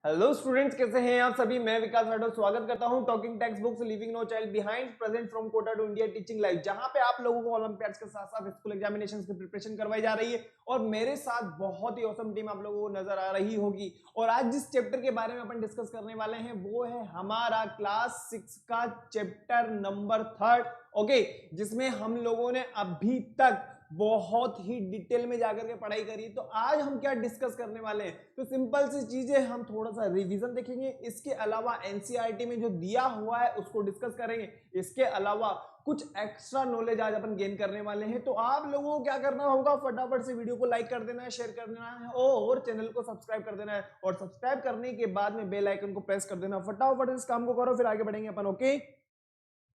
Hello students, कैसे हैं आप सभी। मैं विकास राठौर स्वागत करता हूं talking text books leaving no child behind present from Kota to India teaching live, जहां पे आप लोगों को ओलंपियाड्स के साथ साथ स्कूल एग्जामिनेशंस की प्रिपरेशन करवाई जा रही है। और मेरे साथ बहुत ही औसम टीम आप लोगों को नजर आ रही होगी। और आज जिस चैप्टर के बारे में अपन डिस्कस करने वाले हैं वो है हमारा क्लास 6 का चैप्टर नंबर 3, ओके, जिसमें हम लोगों ने अभी तक बहुत ही डिटेल में जाकर के पढ़ाई करी। तो आज हम क्या डिस्कस करने वाले हैं, तो सिंपल सी चीजें, हम थोड़ा सा रिवीजन देखेंगे। इसके अलावा एनसीईआरटी में जो दिया हुआ है उसको डिस्कस करेंगे। इसके अलावा कुछ एक्स्ट्रा नॉलेज आज अपन गेन करने वाले हैं। तो आप लोगों को क्या करना होगा, फटाफट से वीडियो को लाइक कर देना है, शेयर कर देना है और चैनल को सब्सक्राइब कर देना है। और सब्सक्राइब करने के बाद में बेल आइकन को प्रेस कर देना। फटाफट इस काम को करो, फिर आगे बढ़ेंगे अपन। Okay,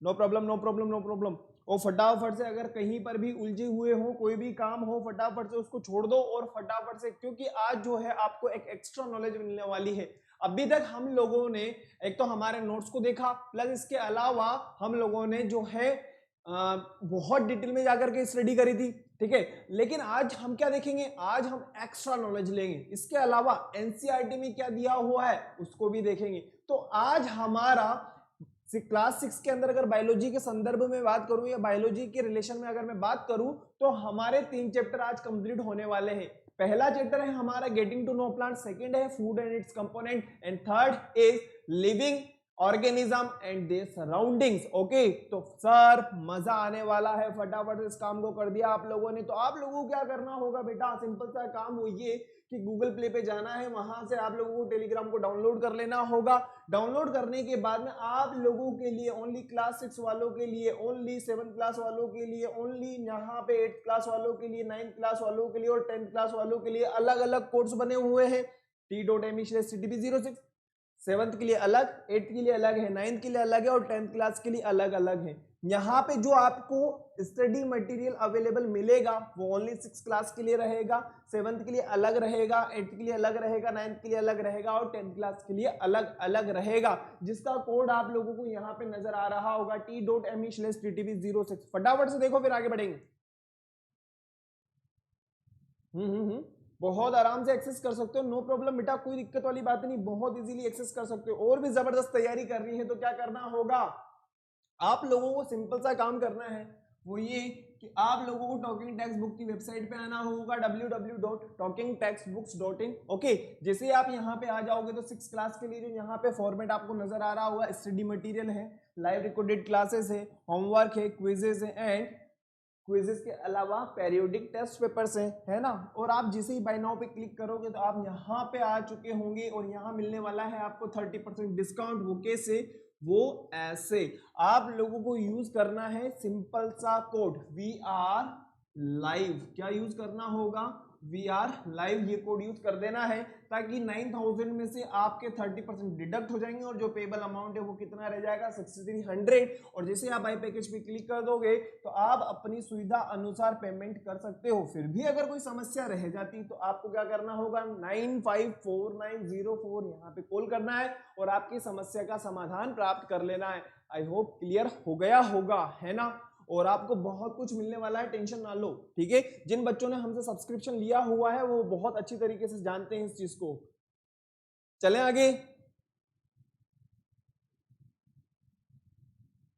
no problem no problem no problem. और फटाफट से अगर कहीं पर भी उलझे हुए हो, कोई भी काम हो, फटाफट से उसको छोड़ दो और फटाफट से, क्योंकि आज जो है आपको एक एक्स्ट्रा नॉलेज मिलने वाली है। अभी तक हम लोगों ने एक तो हमारे नोट्स को देखा, प्लस इसके अलावा हम लोगों ने जो है बहुत डिटेल में जाकर के स्टडी करी थी, ठीक है। लेकिन आज हम क्या देखेंगे, आज हम एक्स्ट्रा नॉलेज लेंगे। इसके अलावा एनसीईआरटी में क्या दिया हुआ है उसको भी देखेंगे। तो आज हमारा क्लास 6 के अंदर अगर बायोलॉजी के संदर्भ में बात करूं या बायोलॉजी के रिलेशन में अगर मैं बात करूं, तो हमारे 3 चैप्टर आज कंप्लीट होने वाले हैं। पहला चैप्टर है हमारा getting to know plant, second है food and its component, and third is living organism and their surroundings. Okay, तो सर मजा आने वाला है। फटाफट इस काम को कर दिया आप लोगों ने। तो आप लोगों को क्या करना होगा बेटा, सिंपल सा काम हो ये कि गूगल प्ले पे जाना है, वहां से आप लोगों को टेलीग्राम को डाउनलोड कर लेना होगा। डाउनलोड करने के बाद में आप लोगों के लिए ओनली क्लास 6 वालों के लिए, ओनली 7th क्लास वालों के लिए, ओनली यहाँ पे 8th क्लास वालों के लिए, 9th क्लास वालों के लिए और 10th क्लास वालों के लिए अलग अलग कोर्स बने हुए हैं। t.me/ctp06 7th के लिए अलग, 8th के लिए अलग है, 9th के लिए अलग है और 10th क्लास के लिए अलग अलग है। यहाँ पे जो आपको स्टडी मटेरियल अवेलेबल मिलेगा वो ओनली 6 क्लास के लिए रहेगा, 7th के लिए अलग रहेगा, 8th के लिए अलग रहेगा, 9th के लिए अलग रहेगा और 10th क्लास के लिए अलग अलग रहेगा, जिसका कोड आप लोगों को यहाँ पे नजर आ रहा होगा t.me/ttp06। फटाफट से देखो, फिर आगे बढ़ेंगे। बहुत आराम से एक्सेस कर सकते हो, नो प्रॉब्लम बेटा, कोई दिक्कत वाली बात नहीं, बहुत इजीली एक्सेस कर सकते हो। और भी जबरदस्त तैयारी करनी है तो क्या करना होगा, आप लोगों को सिंपल सा काम करना है, वो ये कि आप लोगों को टॉकिंग टेक्स्ट बुक की वेबसाइट पे आना होगा www.talkingtextbooks.in। ओके, जैसे आप यहाँ पे आ जाओगे तो 6 क्लास के लिए जो यहाँ पे फॉर्मेट आपको नजर आ रहा होगा, स्टडी मटेरियल है, लाइव रिकॉर्डेड क्लासेस है, होमवर्क है, क्विजेस है एंड क्विजेस के अलावा पेरियोडिक टेस्ट पेपर्स हैं, है ना। और आप जिसे ही बाय नाउ पे क्लिक करोगे तो आप यहाँ पे आ चुके होंगे और यहाँ मिलने वाला है आपको 30% डिस्काउंट। वो कैसे, वो ऐसे, आप लोगों को यूज करना है सिंपल सा कोड VR लाइव। क्या यूज करना होगा, VR लाइव, ये कोड यूज कर देना है ताकि 9000 में से आपके 30% डिडक्ट हो जाएंगे और जो पेबल अमाउंट है वो कितना रह जाएगा, 6300। और जैसे आप बाय पैकेज पे क्लिक कर दोगे तो आप अपनी सुविधा अनुसार पेमेंट कर सकते हो। फिर भी अगर कोई समस्या रह जाती तो आपको क्या करना होगा, 954904 यहाँ पे कॉल करना है और आपकी समस्या का समाधान प्राप्त कर लेना है। आई होप क्लियर हो गया होगा, है ना। और आपको बहुत कुछ मिलने वाला है, टेंशन ना लो, ठीक है। जिन बच्चों ने हमसे सब्सक्रिप्शन लिया हुआ है वो बहुत अच्छी तरीके से जानते हैं इस चीज को। चलें आगे,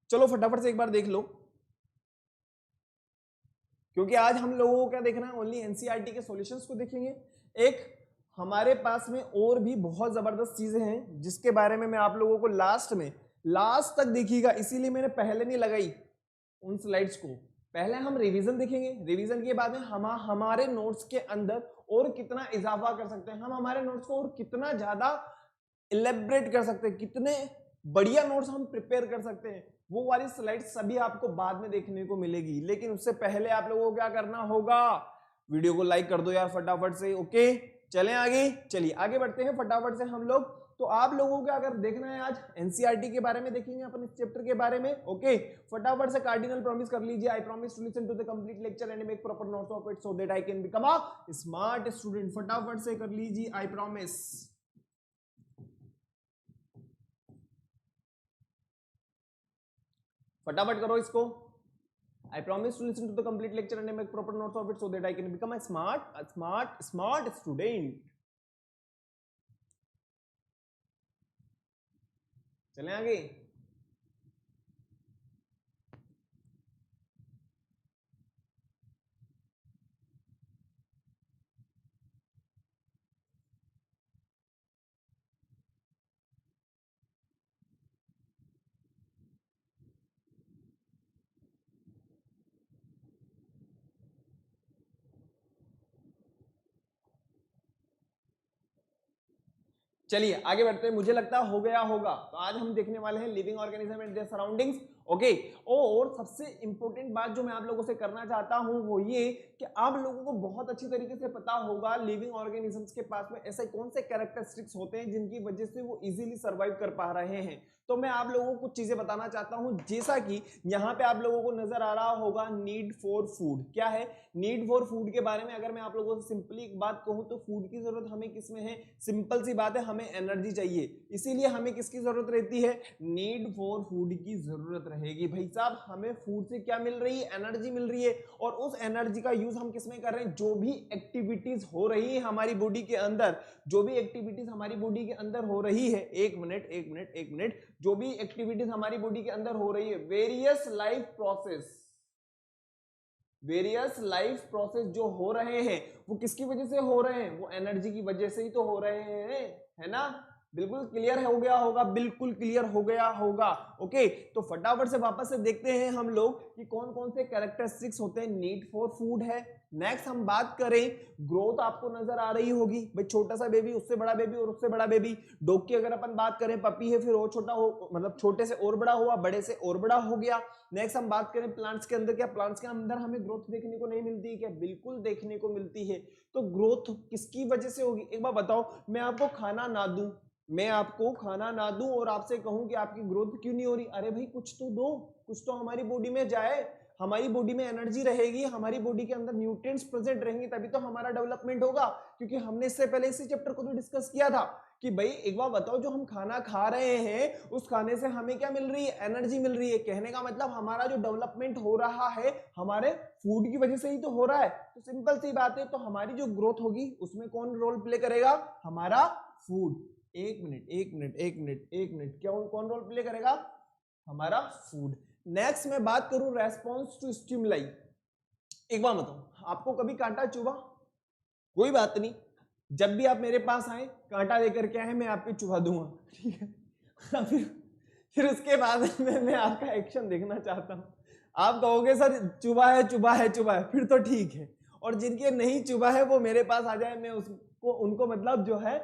चलो फटाफट से एक बार देख लो, क्योंकि आज हम लोगों को क्या देखना है, ओनली एनसीईआरटी के सॉल्यूशंस को देखेंगे। एक हमारे पास में और भी बहुत जबरदस्त चीजें हैं जिसके बारे में मैं आप लोगों को लास्ट तक देखिएगा, इसीलिए मैंने पहले नहीं लगाई उन स्लाइड्स को। पहले हम रिवीजन देखेंगे, रिवीजन के बाद में हम हमारे नोट्स के अंदर और कितना इजाफा कर सकते हैं, हम हमारे नोट्स को और कितना ज्यादा इलेबरेट कर सकते हैं, कितने बढ़िया नोट्स हम प्रिपेयर कर सकते हैं, वो वाली स्लाइड्स सभी आपको बाद में देखने को मिलेगी। लेकिन उससे पहले आप लोगों को क्या करना होगा, वीडियो को लाइक कर दो यार फटाफट से। ओके, चलें आगे, चलिए आगे बढ़ते हैं फटाफट से हम लोग। तो आप लोगों को अगर देखना है आज एनसीईआरटी के बारे में देखेंगे अपन, इस चैप्टर के बारे में। ओके, फटाफट से कार्डिनल प्रॉमिस कर लीजिए, I promise to listen to the complete lecture and make proper notes of it so that I can become a smart student. फटाफट से कर लीजिए आई प्रॉमिस, फटाफट करो इसको। I promise to listen to the complete lecture and make proper notes of it so that I can become a smart student. चलें आगे। चलिए आगे बढ़ते हैं। मुझे लगता है हो गया होगा। तो आज हम देखने वाले हैं living organism and their surroundings. Okay, और सबसे इंपॉर्टेंट बात जो मैं आप लोगों से करना चाहता हूं वो ये कि आप लोगों को बहुत अच्छी तरीके से पता होगा लिविंग ऑर्गेनिजम्स के पास में ऐसे कौन से कैरेक्टरिस्टिक्स होते हैं जिनकी वजह से वो इजीली सर्वाइव कर पा रहे हैं। तो मैं आप लोगों को कुछ चीजें बताना चाहता हूं, जैसा कि यहाँ पे आप लोगों को नजर आ रहा होगा नीड फॉर फूड। क्या है नीड फॉर फूड के बारे में अगर मैं आप लोगों से सिंपली एक बात कहूं तो फूड की जरूरत हमें किसमें है? सिंपल सी बात है, हमें एनर्जी चाहिए। इसीलिए हमें किसकी जरूरत रहती है? नीड फॉर फूड की जरूरत रहेगी। भाई साहब हमें फूड से क्या मिल रही है? एनर्जी मिल रही है। और उस एनर्जी का यूज हम किसमें कर रहे हैं? जो भी एक्टिविटीज हो रही है हमारी बॉडी के अंदर, जो भी एक्टिविटीज हमारी बॉडी के अंदर हो रही है, एक मिनट, जो भी एक्टिविटीज हमारी बॉडी के अंदर हो रही है, वेरियस लाइफ प्रोसेस जो हो रहे हैं वो किसकी वजह से हो रहे हैं? वो एनर्जी की वजह से ही तो हो रहे हैं, है ना? बिल्कुल क्लियर हो गया होगा, बिल्कुल क्लियर हो गया होगा। ओके, तो फटाफट से वापस से देखते हैं हम लोग कि कौन कौन से कैरेक्टरिस्टिक्स होते हैं। नीड फॉर फूड है। नेक्स्ट हम बात करें, ग्रोथ आपको नजर आ रही होगी भाई, छोटा सा बेबी, उससे बड़ा बेबी और उससे बड़ा बेबी। डॉग की अगर अपन बात करें, पपी है, फिर वो छोटा हो, मतलब छोटे से और बड़ा हुआ, बड़े से और बड़ा हो गया। नेक्स्ट हम बात करें प्लांट्स के अंदर, क्या प्लांट्स के अंदर हमें ग्रोथ देखने को नहीं मिलती है क्या? बिल्कुल देखने को मिलती है। तो ग्रोथ किसकी वजह से होगी? एक बार बताओ, मैं आपको खाना ना दूं और आपसे कहूं कि आपकी ग्रोथ क्यों नहीं हो रही? अरे भाई कुछ तो दो, कुछ तो हमारी बॉडी में जाए, हमारी बॉडी में एनर्जी रहेगी, हमारी बॉडी के अंदर न्यूट्रिएंट्स प्रेजेंट रहेंगे, तभी तो हमारा डेवलपमेंट होगा। क्योंकि हमने इससे पहले इसी चैप्टर को तो डिस्कस किया था कि भाई एक बार बताओ, जो हम खाना खा रहे हैं उस खाने से हमें क्या मिल रही है? एनर्जी मिल रही है। कहने का मतलब हमारा जो डेवलपमेंट हो रहा है हमारे फूड की वजह से ही तो हो रहा है। तो सिंपल सी बात है, तो हमारी जो ग्रोथ होगी उसमें कौन रोल प्ले करेगा? हमारा फूड। एक मिनट, क्या कौन रोल प्ले करेगा? हमारा फूड। नेक्स्ट मैं बात करूं रेस्पॉन्स टू स्टिमुलाई। एक बार बताओ, आपको कभी कांटा चुभा? कोई बात नहीं, जब भी आप मेरे पास आए कांटा लेकर के आए, मैं आपको चुभा दूंगा, ठीक है? फिर उसके बाद मैं आपका एक्शन देखना चाहता हूं। आप कहोगे सर चुभा है, फिर तो ठीक है। और जिनके नहीं चुभा है वो मेरे पास आ जाए, मैं उसको उनको मतलब जो है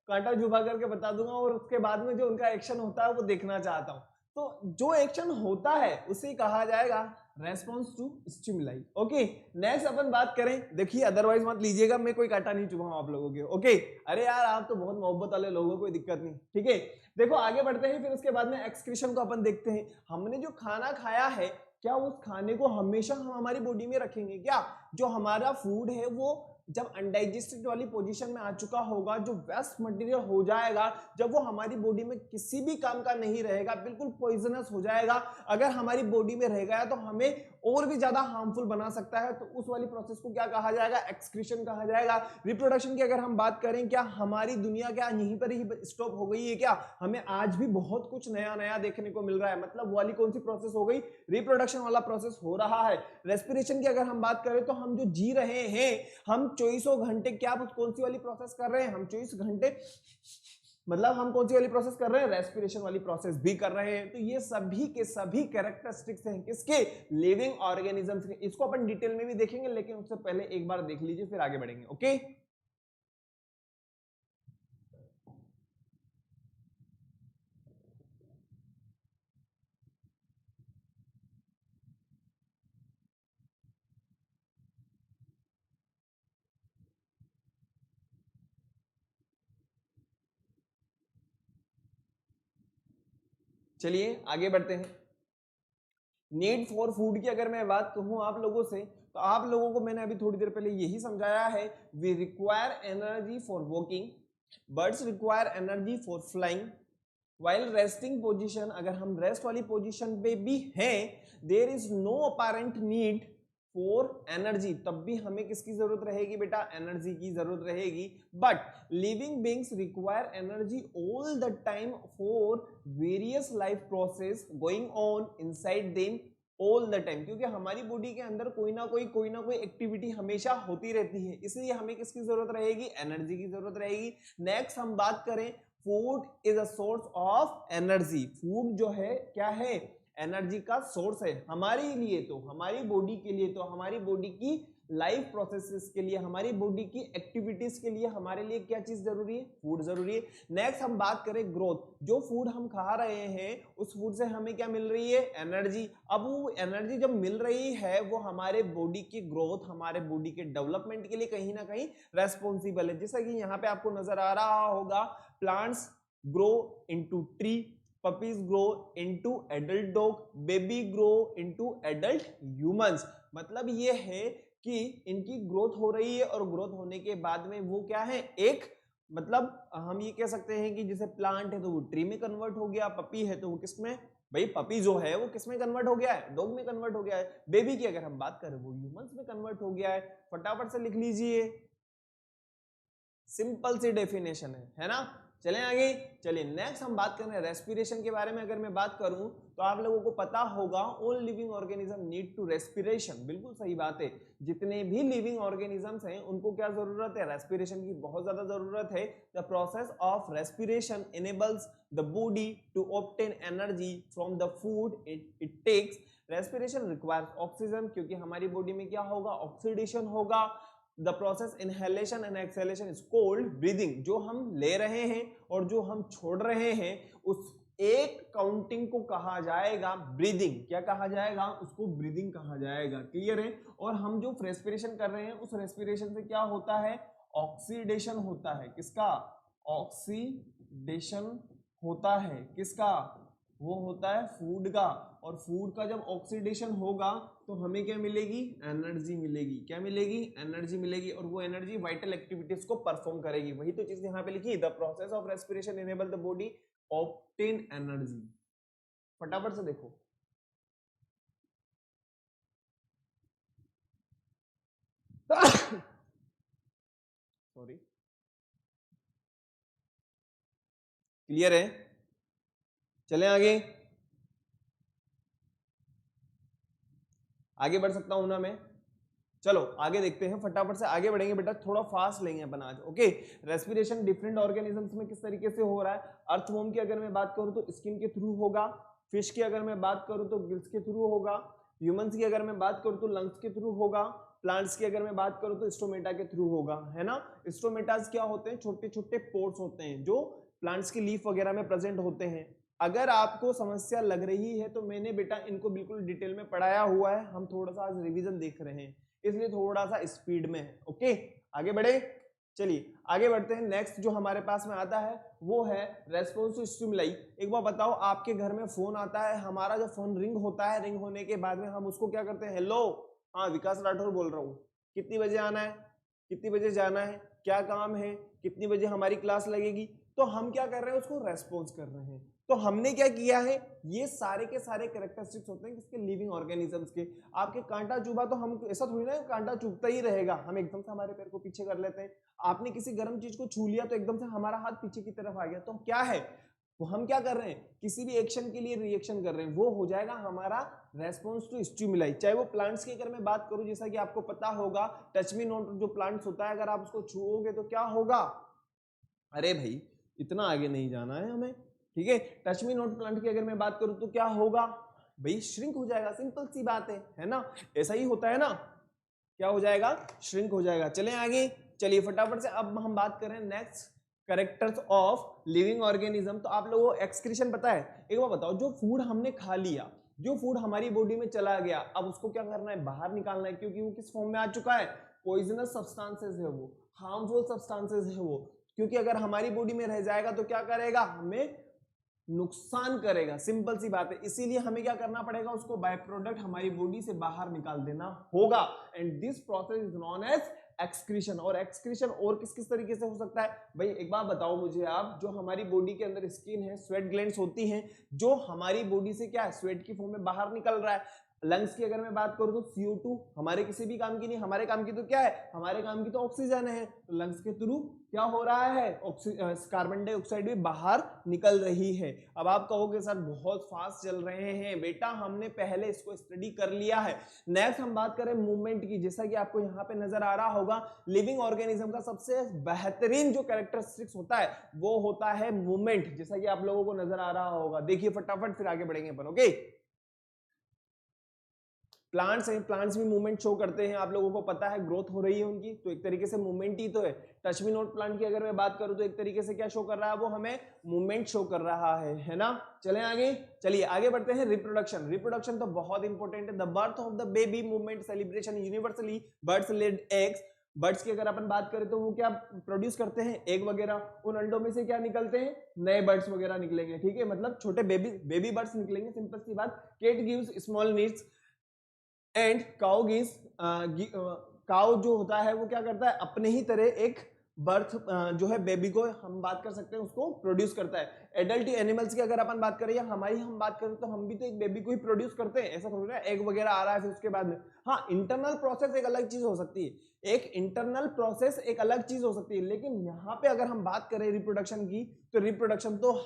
कांटा चुभा करके बता दूंगा, और उसके बाद में जो उनका एक्शन होता है वो देखना चाहता हूं। तो जो एक्शन होता है उसे कहा जाएगा response to stimuli. Okay, next अपन बात करें, देखिए अदरवाइज मत लीजिएगा, मैं कोई कांटा नहीं चुभाऊंगा आप लोगों के। ओके, अरे यार आप तो बहुत मोहब्बत वाले लोगों को, कोई दिक्कत नहीं, ठीक है? देखो आगे बढ़ते हैं, फिर उसके बाद में एक्सक्रीशन को अपन देखते हैं। हमने जो खाना खाया है, क्या उस खाने को हमेशा हम हमारी बॉडी में रखेंगे क्या? जो हमारा फूड है वो जब अनडाइजेस्टेड वाली पोजीशन में आ चुका होगा, जो वेस्ट मटेरियल हो जाएगा, जब वो हमारी बॉडी में किसी भी काम का नहीं रहेगा, बिल्कुल पॉइजनस हो जाएगा, अगर हमारी बॉडी में रह गया तो हमें और भी ज्यादा हार्मफुल बना सकता है। तो उस वाली प्रोसेस को क्या कहा जाएगा? एक्सक्रीशन कहा जाएगा। रिप्रोडक्शन की अगर हम बात करें, क्या हमारी दुनिया क्या यहीं पर ही स्टॉप हो गई है क्या? हमें आज भी बहुत कुछ नया नया देखने को मिल रहा है। मतलब वाली कौन सी प्रोसेस हो गई? रिप्रोडक्शन वाला प्रोसेस हो रहा है। रेस्पिरेशन की अगर हम बात करें, तो हम जो जी रहे हैं, हम 24 घंटे क्या कौन सी वाली प्रोसेस कर रहे हैं? हम 24 घंटे मतलब हम कौन सी वाली प्रोसेस कर रहे हैं? रेस्पिरेशन वाली प्रोसेस भी कर रहे हैं। तो ये सभी के सभी कैरेक्टरिस्टिक्स हैं किसके? लिविंग ऑर्गेनिजम्स के। इसको अपन डिटेल में भी देखेंगे, लेकिन उससे पहले एक बार देख लीजिए, फिर आगे बढ़ेंगे। ओके, चलिए आगे बढ़ते हैं। नीड फॉर फूड की अगर मैं बात कहूं आप लोगों से, तो आप लोगों को मैंने अभी थोड़ी देर पहले यही समझाया है। We require energy for walking, birds require energy for flying, while resting position, अगर हम रेस्ट वाली पोजीशन पे भी हैं, there is no apparent need for energy, तब भी हमें किसकी जरूरत रहेगी बेटा, एनर्जी की जरूरत रहेगी। But living beings require energy all the time for various life process going on inside them all the time, क्योंकि हमारी बॉडी के अंदर कोई ना कोई एक्टिविटी हमेशा होती रहती है, इसलिए हमें किसकी जरूरत रहेगी, एनर्जी की जरूरत रहेगी। नेक्स्ट हम बात करें, food is a source of energy, food जो है क्या है, एनर्जी का सोर्स है हमारे लिए, तो हमारी बॉडी के लिए, तो हमारी बॉडी की लाइफ प्रोसेसेस के लिए, हमारी बॉडी की एक्टिविटीज के लिए हमारे लिए क्या चीज जरूरी है, फूड जरूरी है। नेक्स्ट हम बात करें ग्रोथ, जो फूड हम खा रहे हैं उस फूड से हमें क्या मिल रही है, एनर्जी। अब वो एनर्जी जब मिल रही है वो हमारे बॉडी की ग्रोथ, हमारे बॉडी के डेवलपमेंट के लिए कहीं ना कहीं रेस्पॉन्सिबल है। जैसा कि यहाँ पे आपको नजर आ रहा होगा, plants grow into tree, puppies grow into adult dog, baby grow into adult humans। मतलब ये है कि इनकी ग्रोथ हो रही है और ग्रोथ होने के बाद में वो क्या है, एक मतलब हम ये कह सकते हैं कि जैसे प्लांट है तो वो ट्री में कन्वर्ट हो गया, पपी है तो वो किस में, भाई पपी जो है वो किस में कन्वर्ट हो गया है, डॉग में कन्वर्ट हो गया है। बेबी की अगर हम बात करें वो ह्यूमंस में कन्वर्ट हो गया है। फटाफट से लिख लीजिए, सिंपल सी डेफिनेशन है ना। चलें आगे, चलिए नेक्स्ट हम बात करें रेस्पिरेशन के बारे में। अगर मैं बात करूं तो आप लोगों को पता होगा all living organism need to respiration, बिल्कुल सही बात है, जितने भी लिविंग ऑर्गेनिजम्स हैं उनको क्या जरूरत है, रेस्पिरेशन की बहुत ज्यादा जरूरत है। The process of respiration enables the body to obtain energy from the food it takes. Respiration requires oxygen, क्योंकि हमारी बॉडी में क्या होगा, ऑक्सीडेशन होगा। The process inhalation and exhalation is called breathing, जो हम ले रहे हैं और जो हम छोड़ रहे हैं उस एक काउंटिंग को कहा जाएगा ब्रीदिंग। क्या कहा जाएगा, उसको ब्रीदिंग कहा जाएगा। क्लियर है। और हम जो रेस्पिरेशन कर रहे हैं उस रेस्पिरेशन से क्या होता है, ऑक्सीडेशन होता है। किसका, ऑक्सीडेशन होता है, किसका, वो होता है फूड का। और फूड का जब ऑक्सीडेशन होगा तो हमें क्या मिलेगी, एनर्जी मिलेगी। क्या मिलेगी, एनर्जी मिलेगी। और वो एनर्जी वाइटल एक्टिविटीज को परफॉर्म करेगी। वही तो चीज यहाँ पे लिखी, the process of respiration enable the body obtain energy. फटाफट से देखो, सॉरी, क्लियर है। चलें आगे, आगे बढ़ सकता हूं ना मैं, चलो आगे देखते हैं, फटाफट से आगे बढ़ेंगे बेटा, थोड़ा फास्ट लेंगे अपन आज। ओके, रेस्पिरेशन डिफरेंट ऑर्गेनिजम्स में किस तरीके से हो रहा है। अर्थवॉर्म की अगर मैं बात करूं तो स्किन के थ्रू होगा, फिश की अगर मैं बात करूं तो गिल्स के थ्रू होगा, ह्यूमंस की अगर मैं बात करूं तो लंग्स के थ्रू होगा, प्लांट्स की अगर मैं बात करूं तो स्टोमेटा के थ्रू होगा, है ना। स्टोमेटास क्या होते हैं, छोटे छोटे पोर्स होते हैं जो प्लांट्स की लीफ वगैरह में प्रेजेंट होते हैं। अगर आपको समस्या लग रही है तो मैंने बेटा इनको बिल्कुल डिटेल में पढ़ाया हुआ है, हम थोड़ा सा आज रिवीजन देख रहे हैं इसलिए थोड़ा सा स्पीड में है। ओके, आगे बढ़े, चलिए आगे बढ़ते हैं। नेक्स्ट जो हमारे पास में आता है वो है रेस्पॉन्स टू स्टिमुलाई। एक बार बताओ, आपके घर में फोन आता है, हमारा जो फोन रिंग होता है, रिंग होने के बाद में हम उसको क्या करते हैं, हेलो, हाँ विकास राठौर बोल रहा हूँ, कितनी बजे आना है, कितनी बजे जाना है, क्या काम है, कितनी बजे हमारी क्लास लगेगी। तो हम क्या कर रहे हैं, उसको रेस्पॉन्स कर रहे हैं। तो हमने क्या किया है, ये सारे के सारे कैरेक्टरिस्टिक्स होते हैं किसके, लिविंग ऑर्गेनिजम्स के। आपके कांटा चुभा तो हम ऐसा थोड़ी ना कांटा चुभता ही रहेगा, हम एकदम से हमारे पैर को पीछे कर लेते हैं। आपने किसी गर्म चीज को छू लिया तो एकदम से हमारा हाथ पीछे की तरफ आ गया, तो क्या है वो, हम क्या कर रहे हैं, किसी भी एक्शन के लिए रिएक्शन कर रहे हैं, वो हो जाएगा हमारा रेस्पॉन्स टू स्टिमुलाई। चाहे वो प्लांट्स की अगर मैं बात करूं, जैसा कि आपको पता होगा टच मी नॉट जो प्लांट्स होता है, अगर आप उसको छुओगे तो क्या होगा, अरे भाई इतना आगे नहीं जाना है हमें, ठीक है। टच मी नॉट प्लांट की अगर मैं बात करूं तो क्या होगा भाई, श्रिंक हो जाएगा, सिंपल सी बात है ना, ऐसा ही होता है ना, क्या हो जाएगा, श्रिंक हो जाएगा। चलें आगे, चलिए फटाफट से अब हम बात करें next characters of living organism. तो आप लोगों को एक्सक्रीशन पता है, एक बार बताओ, जो फूड हमने खा लिया, जो फूड हमारी बॉडी में चला गया, अब उसको क्या करना है, बाहर निकालना है, क्योंकि वो किस फॉर्म में आ चुका है, पॉइजनस सब्सटेंसेस है वो, हार्मफुल सब्सटेंसेस है वो, क्योंकि अगर हमारी बॉडी में रह जाएगा तो क्या करेगा, हमें नुकसान करेगा, सिंपल सी बात है। इसीलिए हमें क्या करना पड़ेगा, उसको बाय प्रोडक्ट हमारी बॉडी से बाहर निकाल देना होगा। And this process is known as excretion. और एक्सक्रीशन और किस किस तरीके से हो सकता है भाई, एक बार बताओ मुझे आप, जो हमारी बॉडी के अंदर स्किन है, स्वेट ग्लैंड्स होती हैं, जो हमारी बॉडी से क्या है, स्वेट की फॉर्म में बाहर निकल रहा है, लंग्स की अगर मैं बात करूं तो CO2 हमारे किसी भी काम की नहीं, हमारे काम की तो क्या है, हमारे काम की तो ऑक्सीजन है। तो लंग्स के थ्रू क्या हो रहा है, कार्बन डाइऑक्साइड भी बाहर निकल रही है। अब आप कहोगे सर बहुत फास्ट चल रहे हैं, बेटा हमने पहले इसको स्टडी कर लिया है। नेक्स्ट हम बात करें मूवमेंट की, जैसा कि आपको यहाँ पे नजर आ रहा होगा, लिविंग ऑर्गेनिज्म का सबसे बेहतरीन जो कैरेक्टरिस्टिक्स होता है वो होता है मूवमेंट, जैसा कि आप लोगों को नजर आ रहा होगा। देखिए फटाफट फिर आगे बढ़ेंगे अपन। ओके, प्लांट्स हैं, प्लांट्स भी मूवमेंट शो करते हैं, आप लोगों को पता है ग्रोथ हो रही है उनकी, तो एक तरीके से मूवमेंट ही तो है। टच मी नॉट प्लांट की अगर मैं बात करूं तो एक तरीके से क्या शो कर रहा है, वो हमें मूवमेंट शो कर रहा है ना। चलें आगे, चलिए आगे बढ़ते हैं। रिप्रोडक्शन, रिप्रोडक्शन तो बहुत इंपॉर्टेंट है। The birth of the baby movement celebration universally birds laid eggs. Birds की अगर अपन बात करें तो वो क्या प्रोड्यूस करते हैं, एग वगैरह, उन अंडों में से क्या निकलते हैं, नए बर्ड्स वगैरह निकलेंगे, ठीक है, मतलब छोटे बेबी बर्ड्स निकलेंगे, सिंपल सी बात। Cat gives small needs and cow gives, cow जो होता है वो क्या करता है, अपने ही तरह एक बर्थ जो है बेबी को हम बात कर सकते हैं उसको प्रोड्यूस करता है। एडल्ट एनिमल्स की अगर अपन बात करें या हमारी हम बात करें तो हम भी तो एक बेबी को ही प्रोड्यूस करते हैं, ऐसा थोड़ी ना एग वगैरह आ रहा है फिर उसके बाद में। हाँ, इंटरनल प्रोसेस एक अलग चीज हो सकती है, एक इंटरनल प्रोसेस एक अलग चीज हो सकती है, लेकिन यहाँ पे अगर हम बात करें रिप्रोडक्शन की तो रिप्रोडक्शन तो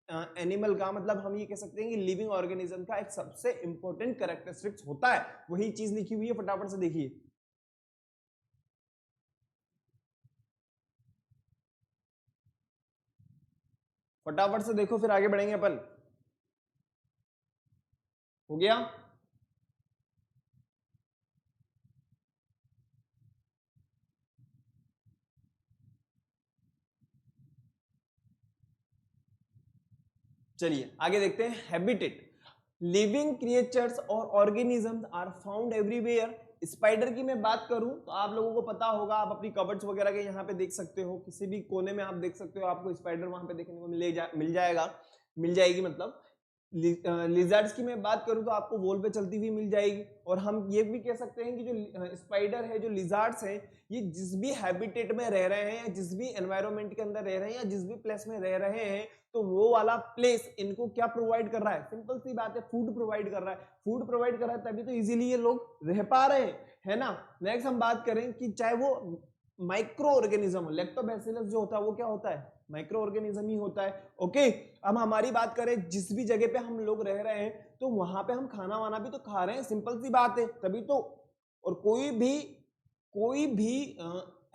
एनिमल का, मतलब हम ये कह सकते हैं कि लिविंग ऑर्गेनिज्म का एक सबसे इंपॉर्टेंट कैरेक्टरिस्टिक्स होता है। वही चीज लिखी हुई है, फटाफट से देखिए। फटाफट से देखो फिर आगे बढ़ेंगे अपन। हो गया, चलिए आगे देखते हैं। हैबिटेट, लिविंग क्रिएचर्स और organisms are found everywhere. Spider की मैं बात करूं तो आप लोगों को पता होगा, आप अपनी कबर्ड्स वगैरह के यहाँ पे देख सकते हो, किसी भी कोने में आप देख सकते हो, आपको स्पाइडर वहां पे देखने को मिल जाएगी मतलब। लिजर्ड्स की मैं बात करूं तो आपको वॉल पे चलती हुई मिल जाएगी। और हम ये भी कह सकते हैं कि जो स्पाइडर है, जो लिजर्ड्स हैं, ये जिस भी हैबिटेट में रह रहे हैं या जिस भी एनवायरनमेंट के अंदर रह रहे हैं या जिस भी प्लेस में रह रहे हैं, तो वो वाला प्लेस इनको क्या प्रोवाइड कर रहा है, सिंपल सी बात है, फूड प्रोवाइड कर रहा है। फूड प्रोवाइड कर रहा है तभी तो इजीली ये लोग रह पा रहे हैं, है ना। नेक्स्ट हम बात करें कि चाहे वो माइक्रो ऑर्गेनिज्म, लैक्टोबैसिलस जो होता है वो क्या होता है, माइक्रो ऑर्गेनिज्म ही होता है। ओके, अब हमारी बात करें, जिस भी जगह पे हम लोग रह रहे हैं तो वहां पे हम खाना वाना भी तो खा रहे हैं, सिंपल सी बात है, तभी तो। और कोई भी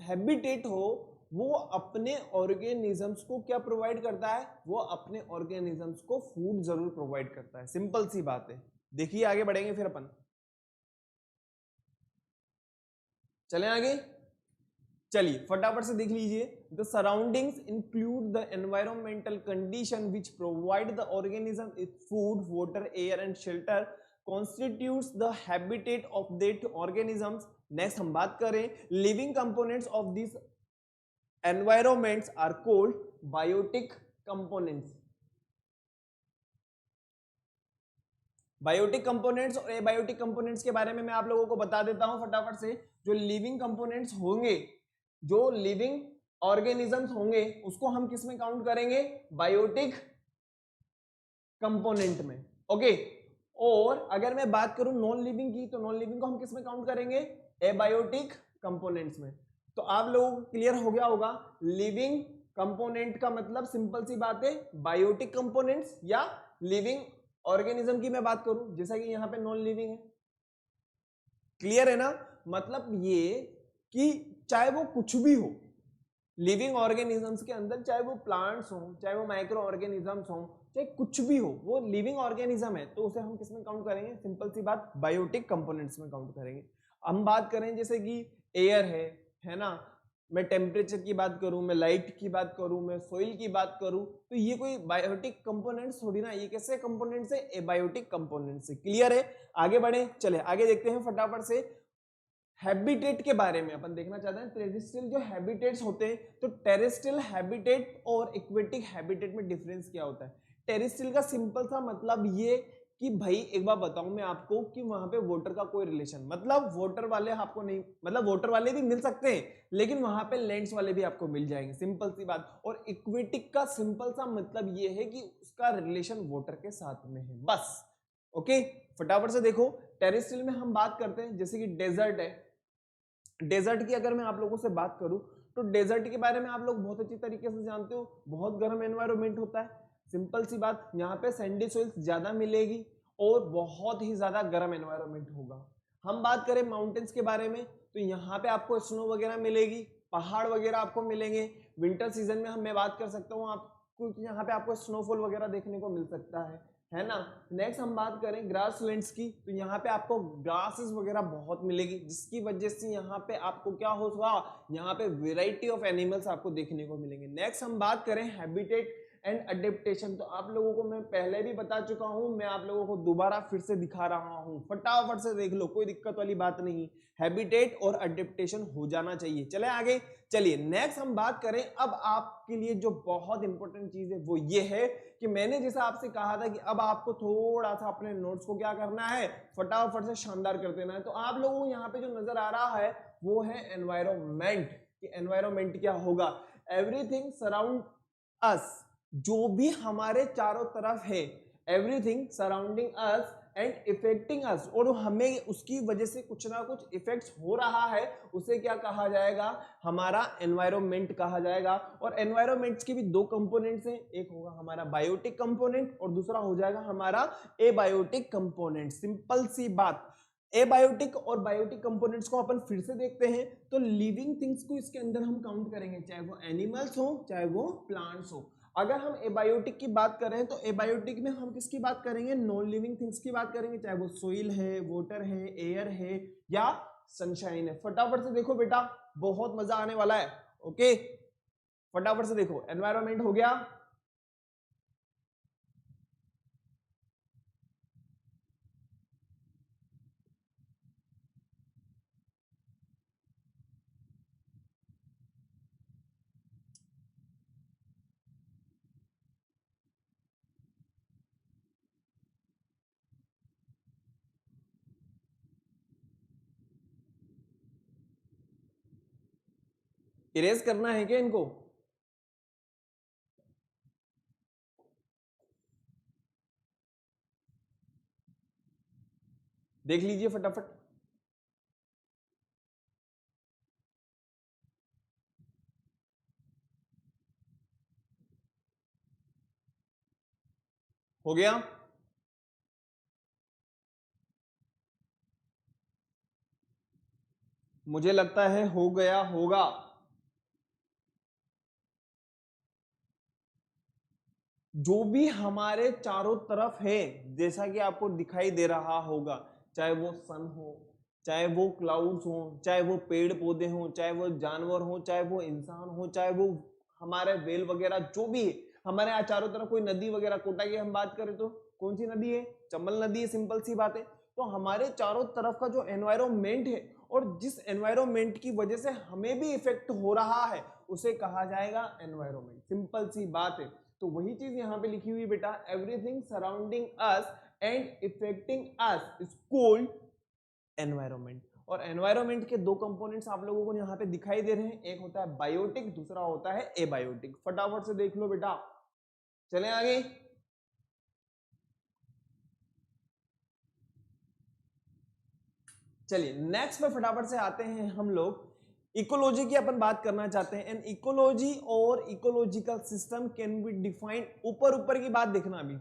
हैबिटेट हो, वो अपने ऑर्गेनिजम्स को क्या प्रोवाइड करता है, वो अपने ऑर्गेनिजम्स को फूड जरूर प्रोवाइड करता है, सिंपल सी बात है। देखिए आगे बढ़ेंगे फिर अपन, चलें आगे, चलिए फटाफट से देख लीजिए। The surroundings include the environmental condition which provide the organism it food, water, air and shelter constitutes the habitat of that organisms. Next हम बात करें, living components of this environments are called biotic components. Biotic components और abiotic components के बारे में मैं आप लोगों को बता देता हूं फटाफट से। जो लिविंग कंपोनेंट्स होंगे, जो लिविंग ऑर्गेनिजम्स होंगे, उसको हम किस में काउंट करेंगे, बायोटिक कंपोनेंट में। ओके, और अगर मैं बात करूं नॉन लिविंग की, तो नॉन लिविंग को हम किस में काउंट करेंगे, एबायोटिक कंपोनेंट्स में। तो आप लोगों को क्लियर हो गया होगा, लिविंग कंपोनेंट का मतलब सिंपल सी बात है बायोटिक कंपोनेंट्स, या लिविंग ऑर्गेनिज्म की मैं बात करूं जैसा कि यहां पे नॉन लिविंग है। क्लियर है ना, मतलब ये कि चाहे वो कुछ भी हो लिविंग ऑर्गेनिजम्स के अंदर, चाहे वो प्लांट्स हो, चाहे वो माइक्रो ऑर्गेनिजम्स हो, चाहे कुछ भी हो, वो लिविंग ऑर्गेनिज्म है, तो उसे हम किस में काउंट करेंगे, सिंपल सी बात, बायोटिक कंपोनेंट्स में काउंट करेंगे। हम बात करें जैसे कि एयर है ना, मैं टेम्परेचर की बात करूं, मैं लाइट की बात करूं, मैं सोइल की बात करूं, तो ये कोई बायोटिक कंपोनेंट्स थोड़ी ना, ये कैसे कंपोनेंट्स है, एबायोटिक कंपोनेंट्स है। क्लियर है, आगे बढ़े, चले आगे देखते हैं फटाफट से। हैबिटेट के बारे में अपन देखना चाहते हैं, टेरेस्ट्रियल जो हैबिटेट्स होते हैं, तो टेरेस्ट्रियल हैबिटेट और एक्वेटिक हैबिटेट में डिफरेंस क्या होता है। टेरेस्ट्रियल का सिंपल सा मतलब ये कि भाई एक बार बताऊं मैं आपको कि वहां पे वाटर का कोई रिलेशन, मतलब वाटर वाले आपको नहीं, मतलब वाटर वाले भी मिल सकते हैं लेकिन वहां पे लैंड्स वाले भी आपको मिल जाएंगे, सिंपल सी बात। और इक्वेटिक का सिंपल सा मतलब ये है कि उसका रिलेशन वाटर के साथ में है, बस। ओके, फटाफट से देखो, टेरेस्ट्रियल में हम बात करते हैं जैसे कि डेजर्ट है। डेजर्ट की अगर मैं आप लोगों से बात करूं तो डेजर्ट के बारे में आप लोग बहुत अच्छी तरीके से जानते हो, बहुत गर्म एनवायरनमेंट होता है। सिंपल सी बात, यहाँ पे सैंडी सॉइल्स ज्यादा मिलेगी और बहुत ही ज्यादा गर्म एनवायरनमेंट होगा। हम बात करें माउंटेन्स के बारे में तो यहाँ पे आपको स्नो वगैरह मिलेगी, पहाड़ वगैरह आपको मिलेंगे। विंटर सीजन में मैं बात कर सकता हूँ आपको, यहाँ पे आपको स्नोफॉल वगैरह देखने को मिल सकता है ना। नेक्स्ट हम बात करें ग्रासलैंड्स की तो यहाँ पे आपको ग्रासेस वगैरह बहुत मिलेगी, जिसकी वजह से यहाँ पे आपको क्या होगा, यहाँ पे वेराइटी ऑफ एनिमल्स आपको देखने को मिलेंगे। नेक्स्ट हम बात करें हैबिटेट एंड अडेप्टेशन, तो आप लोगों को मैं पहले भी बता चुका हूं, मैं आप लोगों को दोबारा फिर से दिखा रहा हूं, फटाफट से देख लो, कोई दिक्कत वाली बात नहीं। हैबिटेट और अडेप्टेशन हो जाना चाहिए। चले आगे, चलिए नेक्स्ट हम बात करें। अब आपके लिए जो बहुत इंपॉर्टेंट चीज है वो ये है कि मैंने जैसा आपसे कहा था कि अब आपको थोड़ा सा अपने नोट्स को क्या करना है, फटाफट से शानदार कर देना है। तो आप लोगों को यहाँ पे जो नजर आ रहा है वो है एनवायरमेंट, कि एनवायरमेंट क्या होगा, एवरीथिंग सराउंड अस, जो भी हमारे चारों तरफ है, everything surrounding us and affecting us, और हमें उसकी वजह से कुछ ना कुछ इफेक्ट्स हो रहा है, उसे क्या कहा जाएगा, हमारा एनवायरमेंट कहा जाएगा। और एनवायरमेंट्स के भी दो कंपोनेंट्स हैं, एक होगा हमारा बायोटिक कंपोनेंट और दूसरा हो जाएगा हमारा एबायोटिक कंपोनेंट। सिंपल सी बात, एबायोटिक और बायोटिक कंपोनेंट्स को अपन फिर से देखते हैं तो लिविंग थिंग्स को इसके अंदर हम काउंट करेंगे, चाहे वो एनिमल्स हो चाहे वो प्लांट्स हो। अगर हम एबायोटिक की बात करें तो एबायोटिक में हम किसकी बात करेंगे, नॉन लिविंग थिंग्स की बात करेंगे, चाहे वो सोइल है, वाटर है, एयर है या सनशाइन है। फटाफट से देखो बेटा, बहुत मजा आने वाला है। ओके, फटाफट से देखो, एनवायरमेंट हो गया, इरेज करना है क्या इनको, देख लीजिए फटाफट। हो गया, मुझे लगता है हो गया होगा। जो भी हमारे चारों तरफ है, जैसा कि आपको दिखाई दे रहा होगा, चाहे वो सन हो, चाहे वो क्लाउड्स हो, चाहे वो पेड़ पौधे हो, चाहे वो जानवर हो, चाहे वो इंसान हो, चाहे वो हमारे वेल वगैरह, जो भी है हमारे यहाँ चारों तरफ, कोई नदी वगैरह, कोटा की हम बात करें तो कौन सी नदी है, चंबल नदी है, सिंपल सी बात है। तो हमारे चारों तरफ का जो एनवायरमेंट है और जिस एनवायरमेंट की वजह से हमें भी इफेक्ट हो रहा है उसे कहा जाएगा एनवायरमेंट, सिंपल सी बात है। तो वही चीज यहाँ पे लिखी हुई बेटा, everything surrounding us and affecting us is called environment. और एनवायरमेंट के दो कंपोनेंट्स आप लोगों को यहाँ पे दिखाई दे रहे हैं, एक होता है बायोटिक, दूसरा होता है एबायोटिक। फटाफट से देख लो बेटा, चलें आगे। चलिए नेक्स्ट पे फटाफट से आते हैं हम लोग, इकोलॉजी की अपन बात करना चाहते हैं। एंड इकोलॉजी और ecological system can be defined, ऊपर ऊपर की बात देखना, अभी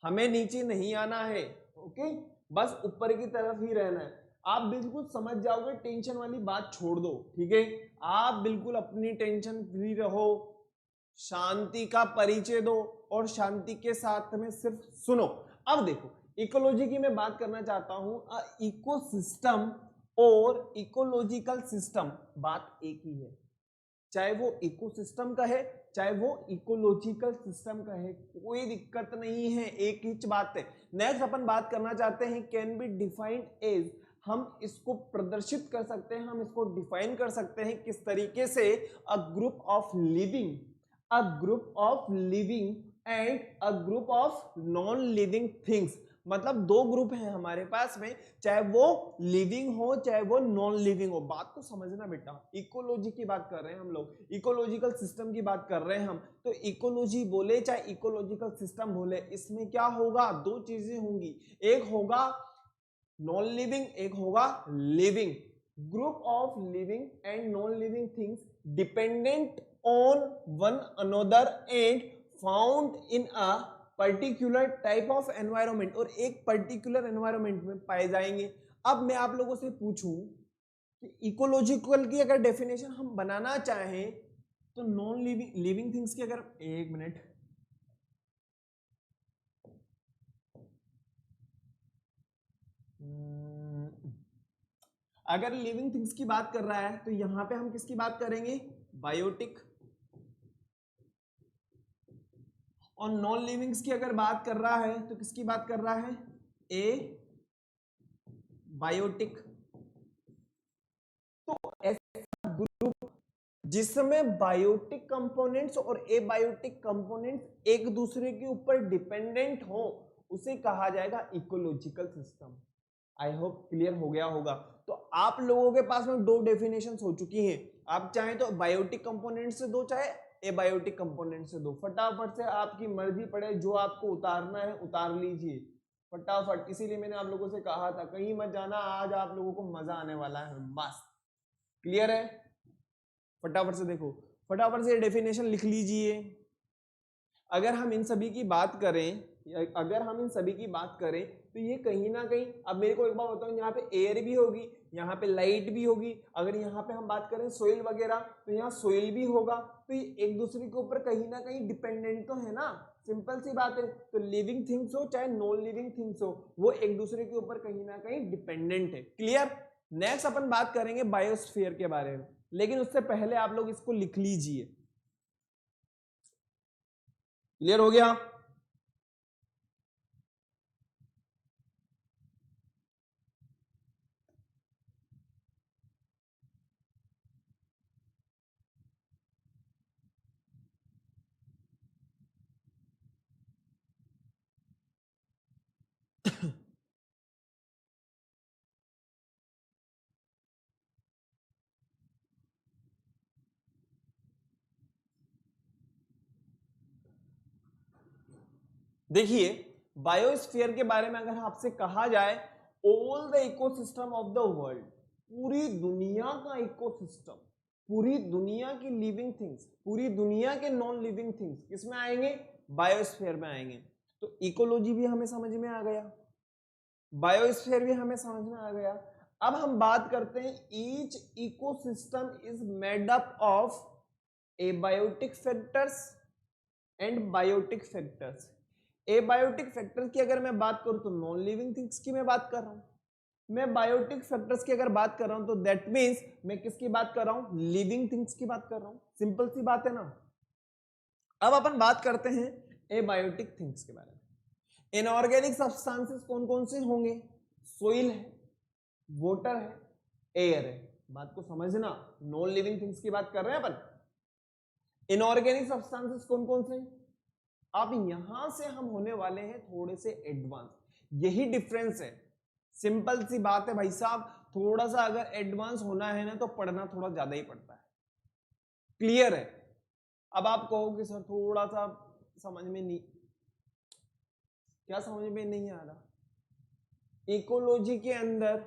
हमें नीचे नहीं आना है, ओके, बस ऊपर की तरफ ही रहना है। आप बिल्कुल समझ जाओगे, टेंशन वाली बात छोड़ दो, ठीक है, आप बिल्कुल अपनी टेंशन फ्री रहो, शांति का परिचय दो और शांति के साथ में सिर्फ सुनो। अब देखो, इकोलॉजी की मैं बात करना चाहता हूं, इकोसिस्टम और इकोलॉजिकल सिस्टम बात एक ही है, चाहे वो इकोसिस्टम का है चाहे वो इकोलॉजिकल सिस्टम का है, कोई दिक्कत नहीं है, एक ही बात है। नेक्स्ट अपन बात करना चाहते हैं, कैन बी डिफाइंड एज, हम इसको प्रदर्शित कर सकते हैं, हम इसको डिफाइन कर सकते हैं किस तरीके से, a group of living, a group of living and a group of non living things. मतलब दो ग्रुप हैं हमारे पास में, चाहे वो लिविंग हो चाहे वो नॉन लिविंग हो। बात को समझना बेटा, इकोलॉजी की बात कर रहे हैं हम लोग, इकोलॉजिकल सिस्टम की बात कर रहे हैं हम, तो इकोलॉजी बोले चाहे इकोलॉजिकल सिस्टम बोले, इसमें क्या होगा, दो चीजें होंगी, एक होगा नॉन लिविंग, एक होगा living. Group of living and non living things dependent on one another and found in a particular type of environment, और एक पर्टिकुलर एनवायरमेंट में पाए जाएंगे। अब मैं आप लोगों से पूछूं कि इकोलॉजिकल की अगर डेफिनेशन हम बनाना चाहें तो नॉन लिविंग थिंग्स की अगर, एक मिनट, अगर लिविंग थिंग्स की बात कर रहा है तो यहां पे हम किसकी बात करेंगे, बायोटिक। और नॉन लिविंग्स की अगर बात कर रहा है तो किसकी बात कर रहा है, ए बायोटिक। तो ऐसा ग्रुप जिसमें बायोटिक कंपोनेंट्स और एबायोटिक कंपोनेंट्स एक दूसरे के ऊपर डिपेंडेंट हो उसे कहा जाएगा ecological system. I hope clear हो गया होगा। तो आप लोगों के पास में दो डेफिनेशंस हो चुकी हैं। आप चाहें तो बायोटिक कंपोनेंट से दो, चाहे एबायोटिक कंपोनेंट से दो, फटाफट से आपकी मर्जी पड़े, जो आपको उतारना है उतार लीजिए फटाफट। इसीलिए मैंने आप लोगों से कहा था कहीं मत जाना, आज आप लोगों को मजा आने वाला है मस्त। क्लियर है? फटाफट से देखो, फटाफट से डेफिनेशन लिख लीजिए। अगर हम इन सभी की बात करें तो ये कहीं ना कहीं, अब मेरे को एक बात बताओ, यहाँ पे एयर भी होगी, यहाँ पे लाइट भी होगी, अगर यहाँ पे हम बात करें सोइल वगैरह तो यहाँ सोइल भी होगा, तो ये एक दूसरे के ऊपर कहीं ना कहीं डिपेंडेंट तो है ना, सिंपल सी बात है। तो लिविंग थिंग्स हो चाहे नॉन लिविंग थिंग्स हो, वो एक दूसरे के ऊपर कहीं ना कहीं डिपेंडेंट है। क्लियर? नेक्स्ट अपन बात करेंगे बायोस्फीयर के बारे में, लेकिन उससे पहले आप लोग इसको लिख लीजिए। क्लियर हो गया? देखिए, बायोस्फीयर के बारे में अगर आपसे कहा जाए, all the ecosystem of the world, पूरी दुनिया का इकोसिस्टम, पूरी दुनिया की लिविंग थिंग्स, पूरी दुनिया के नॉन लिविंग थिंग्स किसमें आएंगे, बायोस्फीयर में आएंगे। तो इकोलॉजी भी हमें समझ में आ गया, बायोस्फीयर भी हमें समझ में आ गया। अब हम बात करते हैं, each ecosystem is made up of abiotic factors and biotic factors. Abiotic factors की अगर मैं बात करूं तो नॉन लिविंग थिंग्स की मैं बात कर रहा हूं, मैं बायोटिक फैक्टर्स की अगर बात कर रहा हूं तो दैट मीन्स मैं किसकी बात कर रहा हूं, लिविंग थिंग्स की बात कर रहा हूं। सिंपल सी बात है ना। अब अपन बात करते हैं एबायोटिक थिंग्स के बारे में। इनऑर्गेनिक सब्सटेंसेस कौन कौन से होंगे, सोइल है, वाटर है, एयर है। बात को समझना, नॉन लिविंग थिंग्स की बात कर रहे हैं अपन। इनऑर्गेनिक सब्सटेंसेस कौन कौन से, अब यहां से हम होने वाले हैं थोड़े से एडवांस, यही डिफरेंस है। सिंपल सी बात है भाई साहब, थोड़ा सा अगर एडवांस होना है ना तो पढ़ना थोड़ा ज्यादा ही पड़ता है। क्लियर है? अब आप कहोगे सर थोड़ा सा समझ में नहीं, क्या समझ में नहीं आ रहा? इकोलॉजी के अंदर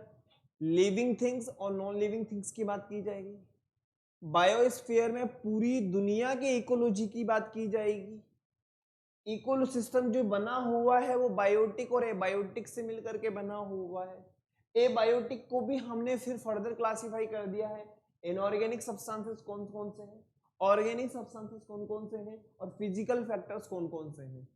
लिविंग थिंग्स और नॉन लिविंग थिंग्स की बात की जाएगी, बायोस्फीयर में पूरी दुनिया के इकोलॉजी की बात की जाएगी। इकोसिस्टम जो बना हुआ है वो बायोटिक और एबायोटिक से मिलकर के बना हुआ है। एबायोटिक को भी हमने फिर फर्दर क्लासिफाई कर दिया है, इनऑर्गेनिक सब्सटेंसेस कौन कौन से हैं, ऑर्गेनिक सब्सटेंसेस कौन कौन से हैं, और फिजिकल फैक्टर्स कौन कौन से हैं।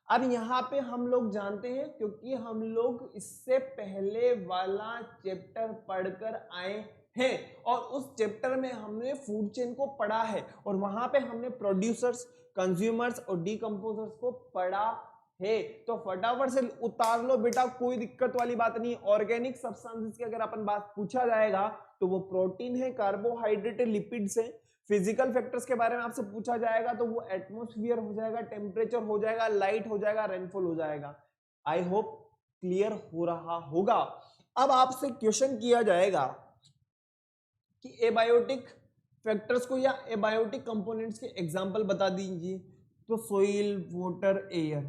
अब यहाँ पे हम लोग जानते हैं, क्योंकि हम लोग इससे पहले वाला चैप्टर पढ़कर आए हैं और उस चैप्टर में हमने फूड चेन को पढ़ा है और वहां पे हमने प्रोड्यूसर्स, कंज्यूमर्स और डीकंपोजर्स को पढ़ा है। तो फटाफट से उतार लो बेटा, कोई दिक्कत वाली बात नहीं। ऑर्गेनिक सब्सटेंसेस की अगर अपन बात पूछा जाएगा तो वो प्रोटीन है, कार्बोहाइड्रेट है, लिपिड्स है। फिजिकल फैक्टर्स के बारे में आपसे पूछा जाएगा तो वो एटमॉस्फेयर हो जाएगा, टेम्परेचर हो जाएगा, लाइट हो जाएगा, रेनफॉल हो जाएगा। आई होप क्लियर हो रहा होगा। अब आपसे क्वेश्चन किया जाएगा कि एबायोटिक फैक्टर्स को या एबायोटिक कंपोनेंट्स के एग्जांपल बता दीजिए। तो soil, water, air,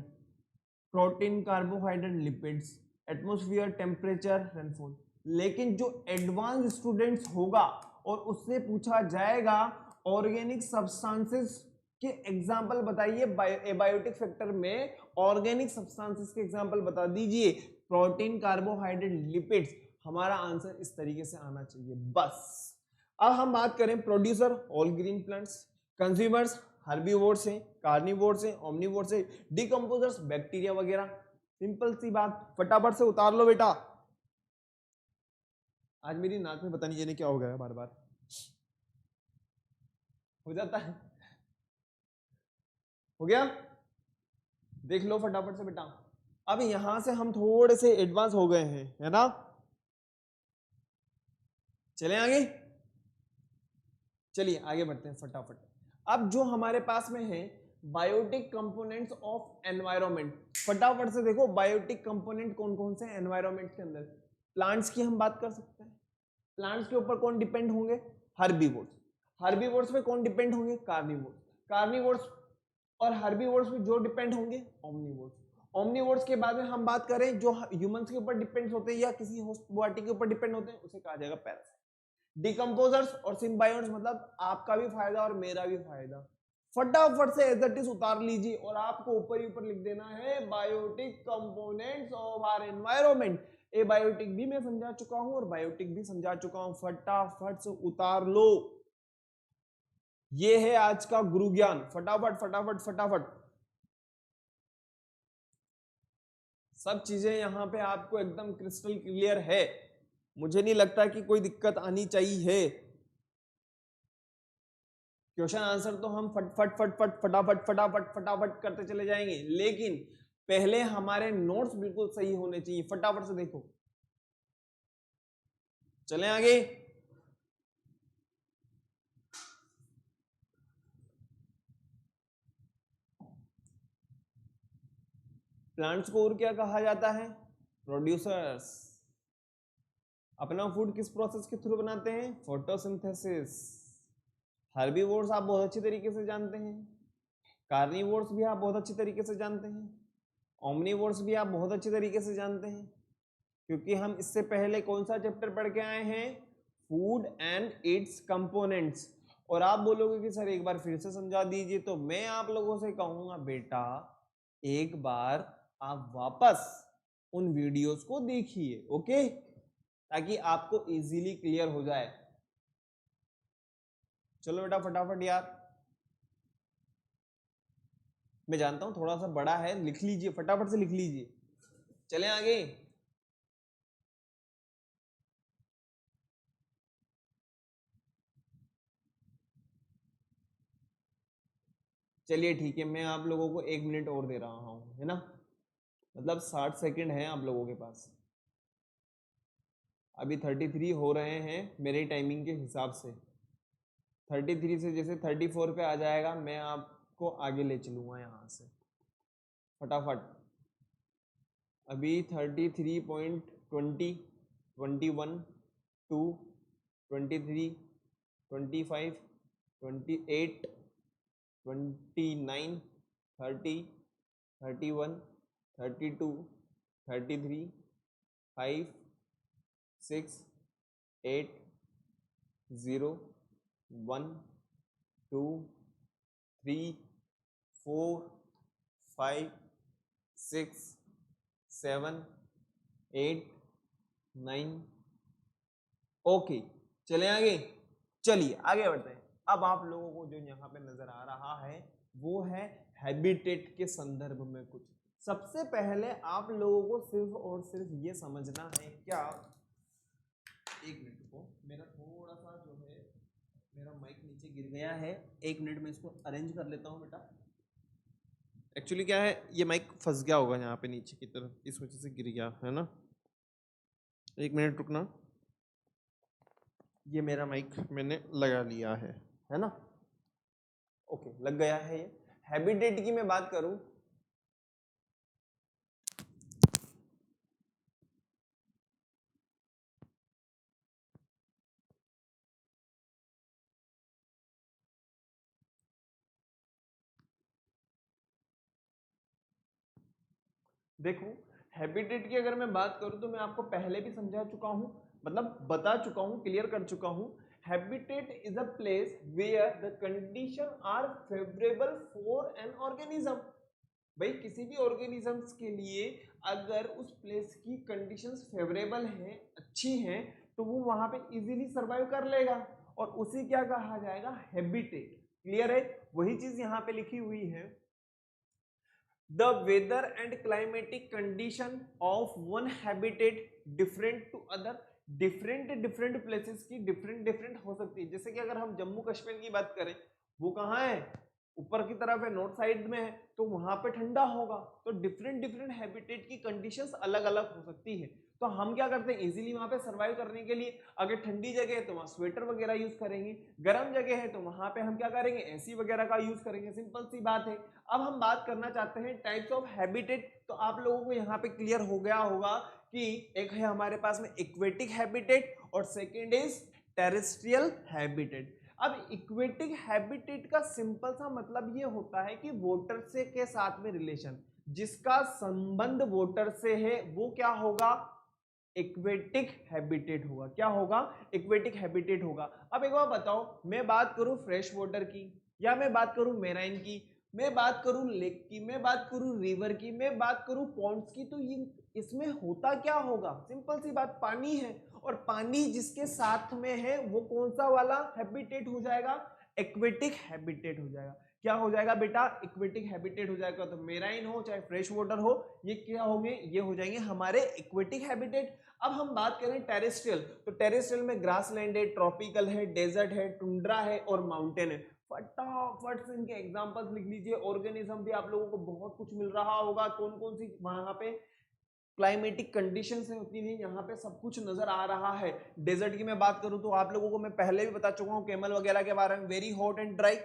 protein, carbohydrate, lipids. Atmosphere, temperature, rainfall. लेकिन जो एडवांस स्टूडेंट्स होगा और उससे पूछा जाएगा ऑर्गेनिक सब्सटेंसेस के एग्जाम्पल बताइए, एबायोटिक फैक्टर में ऑर्गेनिक सब्सटेंसेस के एग्जाम्पल बता दीजिए, प्रोटीन, कार्बोहाइड्रेट, लिपिड्स। हमारा आंसर इस तरीके से आना चाहिए बस। अब हम बात करें producer, all green plants, consumers, herbivores हैं, कार्निवोर्स हैं, ओमनीवोर्स हैं, डिकम्पोजर्स, बैक्टीरिया वगैरह। सिंपल सी बात, फटाफट से उतार लो बेटा। आज मेरी नाक में पता नहीं जाने क्या हो गया, बार बार हो जाता है। हो गया, देख लो फटाफट से बेटा। अब यहां से हम थोड़े से एडवांस हो गए हैं, है ना। चले आगे, चलिए आगे बढ़ते हैं फटाफट। अब जो हमारे पास में है बायोटिक कंपोनेंट्स ऑफ एनवायरनमेंट, फटाफट से देखो बायोटिक कंपोनेंट कौन कौन से एनवायरनमेंट के अंदर। प्लांट्स की हम बात कर सकते हैं, प्लांट्स के ऊपर कौन डिपेंड होंगे, हर्बीवोर्स। हर्बीवोर्स पे कौन डिपेंड होंगे, कार्निवोर्स। कार्निवोर्स और हर्बीवोर्स पे जो डिपेंड होंगे, ओमनीवोर्स। ओमनीवोर्स के बाद में हम बात करें जो ह्यूमंस के ऊपर डिपेंड होते हैं या किसी होस्ट बॉडी के ऊपर डिपेंड होते हैं, उसे कहा जाएगा पैरासाइट। डिकम्पोजर्स और सिम्बायोट्स, मतलब आपका भी फायदा और मेरा भी फायदा। फटाफट से एज इट इज उतार लीजिए और आपको ऊपर ही ऊपर लिख देना है biotic components of our environment. Abiotic भी मैं समझा चुका हूं और बायोटिक भी समझा चुका हूं, फटाफट से उतार लो। ये है आज का गुरु ज्ञान, फटाफट फटाफट फटाफट। सब चीजें यहां पे आपको एकदम क्रिस्टल क्लियर है, मुझे नहीं लगता कि कोई दिक्कत आनी चाहिए। क्वेश्चन आंसर तो हम फट फट फट फट फटाफट फटाफट फटाफट करते चले जाएंगे, लेकिन पहले हमारे नोट्स बिल्कुल सही होने चाहिए। फटाफट से देखो, चलें आगे। प्लांट्स को और क्या कहा जाता है, प्रोड्यूसर्स। अपना फूड किस प्रोसेस के थ्रू बनाते हैं, फोटोसिंथेसिस। हर्बीवोर्स आप बहुत अच्छी तरीके से जानते हैं, कार्निवोर्स भी आप बहुत अच्छी तरीके से जानते हैं, ओमनीवोर्स भी आप बहुत अच्छी तरीके से जानते हैं, क्योंकि हम इससे पहले कौन सा चैप्टर पढ़ के आए हैं, फूड एंड इट्स कंपोनेंट्स। और आप बोलोगे कि सर एक बार फिर से समझा दीजिए, तो मैं आप लोगों से कहूंगा बेटा एक बार आप वापस उन वीडियोस को देखिए, ओके, ताकि आपको इजीली क्लियर हो जाए। चलो बेटा फटाफट यार, मैं जानता हूं थोड़ा सा बड़ा है, लिख लीजिए फटाफट से लिख लीजिए। चलें आगे। चलिए ठीक है, मैं आप लोगों को 1 मिनट और दे रहा हूं, है ना, मतलब 60 सेकंड है आप लोगों के पास। अभी 33 हो रहे हैं मेरे टाइमिंग के हिसाब से। 33 से जैसे 34 पे आ जाएगा, मैं आपको आगे ले चलूंगा यहाँ से फटाफट। अभी 33.20, 21, 2, 23, 25, 28, 29, 30, 31, 32, 33, 5, 6, 8, 0, 1, 2, 3, 4, 5, 6, 7, 8, 9। ओके, चले आगे। चलिए आगे बढ़ते हैं। अब आप लोगों को जो यहाँ पे नजर आ रहा है वो है हैबिटेट के संदर्भ में कुछ। सबसे पहले आप लोगों को सिर्फ और सिर्फ ये समझना है क्या, एक मिनट को, मेरा थोड़ा सा जो है मेरा माइक नीचे गिर गया है, 1 मिनट में इसको अरेंज कर लेता हूँ बेटा। एक्चुअली क्या है, ये माइक फंस गया होगा यहाँ पे नीचे की तरफ, इस वजह से गिर गया है ना। 1 मिनट रुकना, ये मेरा माइक मैंने लगा लिया है ना। ओके, लग गया है ये। हैबिटेट की मैं बात करूं, देखो हैबिटेट की अगर मैं बात करूं तो मैं आपको पहले भी समझा चुका हूं, मतलब बता चुका हूं, क्लियर कर चुका हूं। Habitat is a place where the condition are favourable for an organism. भाई किसी भी ऑर्गेनिजम्स के लिए अगर उस प्लेस की कंडीशंस फेवरेबल हैं, अच्छी हैं, तो वो वहां पे इजीली सरवाइव कर लेगा और उसे क्या कहा जाएगा, हैबिटेट। क्लियर है? वही चीज यहाँ पे लिखी हुई है, the weather and climatic condition of one habitat different to other. Different different places की डिफरेंट डिफरेंट हो सकती है। जैसे कि अगर हम जम्मू कश्मीर की बात करें, वो कहाँ है, ऊपर की तरफ है, नॉर्थ साइड में है, तो वहां पे ठंडा होगा। तो डिफरेंट डिफरेंट हैबिटेट की कंडीशंस अलग अलग हो सकती है। तो हम क्या करते हैं, इजीली वहां पे सर्वाइव करने के लिए अगर ठंडी जगह है तो वहां स्वेटर वगैरह यूज करेंगे, गर्म जगह है तो वहां पे हम क्या करेंगे, एसी वगैरह का यूज करेंगे। सिंपल सी बात है। अब हम बात करना चाहते हैं टाइप्स ऑफ हैबिटेट। तो आप लोगों को यहाँ पे क्लियर हो गया होगा कि एक है हमारे पास में इक्वेटिक हैबिटेट और सेकेंड इज टेरेस्ट्रियल हैबिटेट। अब इक्वेटिक हैबिटेट का सिंपल सा मतलब ये होता है कि वोटर से के साथ में रिलेशन, जिसका संबंध वोटर से है वो क्या होगा, इक्वेटिक हैबिटेट होगा। क्या होगा, इक्वेटिक हैबिटेट होगा। अब एक बार बताओ, मैं बात करूं फ्रेश वाटर की, या मैं बात करूं मेराइन की, मैं बात करूं लेक की, मैं बात करूं रिवर की, मैं बात करूं पॉन्ड्स की, तो ये इसमें होता क्या होगा, सिंपल सी बात, पानी है। और पानी जिसके साथ में है वो कौन सा वाला हैबिटेट हो जाएगा, एक्वेटिक हैबिटेट हो जाएगा। क्या हो जाएगा बेटा, इक्वेटिक हैबिटेट हो जाएगा। तो मेराइन हो चाहे फ्रेश वाटर हो, ये क्या होंगे, ये हो जाएंगे हमारे इक्वेटिक हैबिटेट। अब हम बात करें टेरेस्ट्रियल, तो टेरेस्ट्रियल में ग्रासलैंड है, ट्रॉपिकल है, डेजर्ट है, टुंड्रा है और माउंटेन है। फटाफट से इनके एग्जांपल्स लिख लीजिए। ऑर्गेनिज्म भी आप लोगों को बहुत कुछ मिल रहा होगा, कौन कौन सी वहां पे क्लाइमेटिक कंडीशंस है होती है, यहाँ पे सब कुछ नजर आ रहा है। डेजर्ट की मैं बात करूं तो आप लोगों को मैं पहले भी बता चुका हूँ कैमल वगैरह के बारे में, very hot and dry.